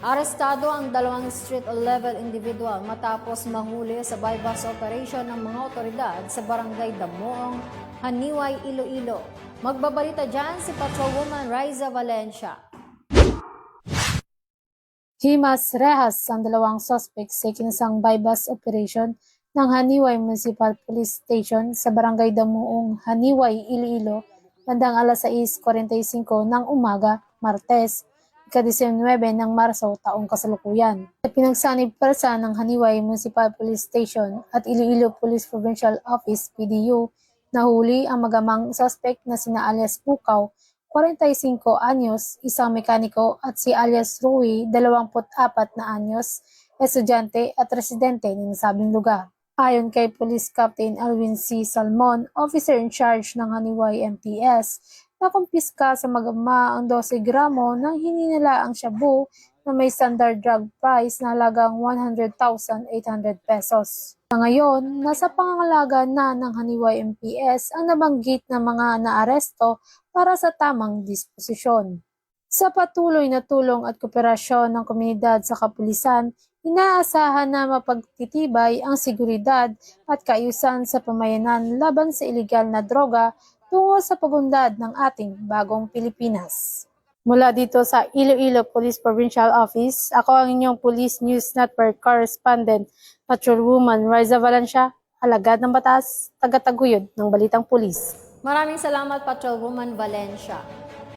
Arestado ang dalawang street-level individual matapos mahuli sa bypass operation ng mga otoridad sa barangay Damuong, Haniway, Iloilo. Magbabalita dyan si Patrolwoman Riza Valencia. Himas rehas ang dalawang suspect sa ikinasang bypass operation ng Haniway Municipal Police Station sa barangay Damuong, Haniway, Iloilo, bandang alas 6:45 ng umaga, Martes, ika-19 ng Marso taong kasalukuyan. Sa pinagsanib persa ng Haniway Municipal Police Station at Iloilo Police Provincial Office PDU, nahuli ang magamang suspect na sina alias Pukaw, 45 anyos, isang mekaniko at si alias Rui, 24 na anyos, estudyante at residente ng nasabing lugar. Ayon kay Police Captain Alwin C. Salmon, officer in charge ng Haniway MPS, nakumpiska sa magama ang 12 gramo ng hininilaang shabu na may standard drug price na halagang 100,800 pesos. Sa ngayon, nasa pangangalaga na ng Haniway MPS ang nabanggit na mga naaresto para sa tamang disposisyon. Sa patuloy na tulong at kooperasyon ng komunidad sa kapulisan, inaasahan na mapagtitibay ang seguridad at kaayusan sa pamayanan laban sa ilegal na droga tungo sa pag-unlad ng ating bagong Pilipinas. Mula dito sa Iloilo Police Provincial Office, ako ang inyong Police News Network Correspondent, Patrolwoman Riza Valencia, alagad ng batas, tagataguyod ng Balitang Pulis. Maraming salamat, Patrolwoman Valencia.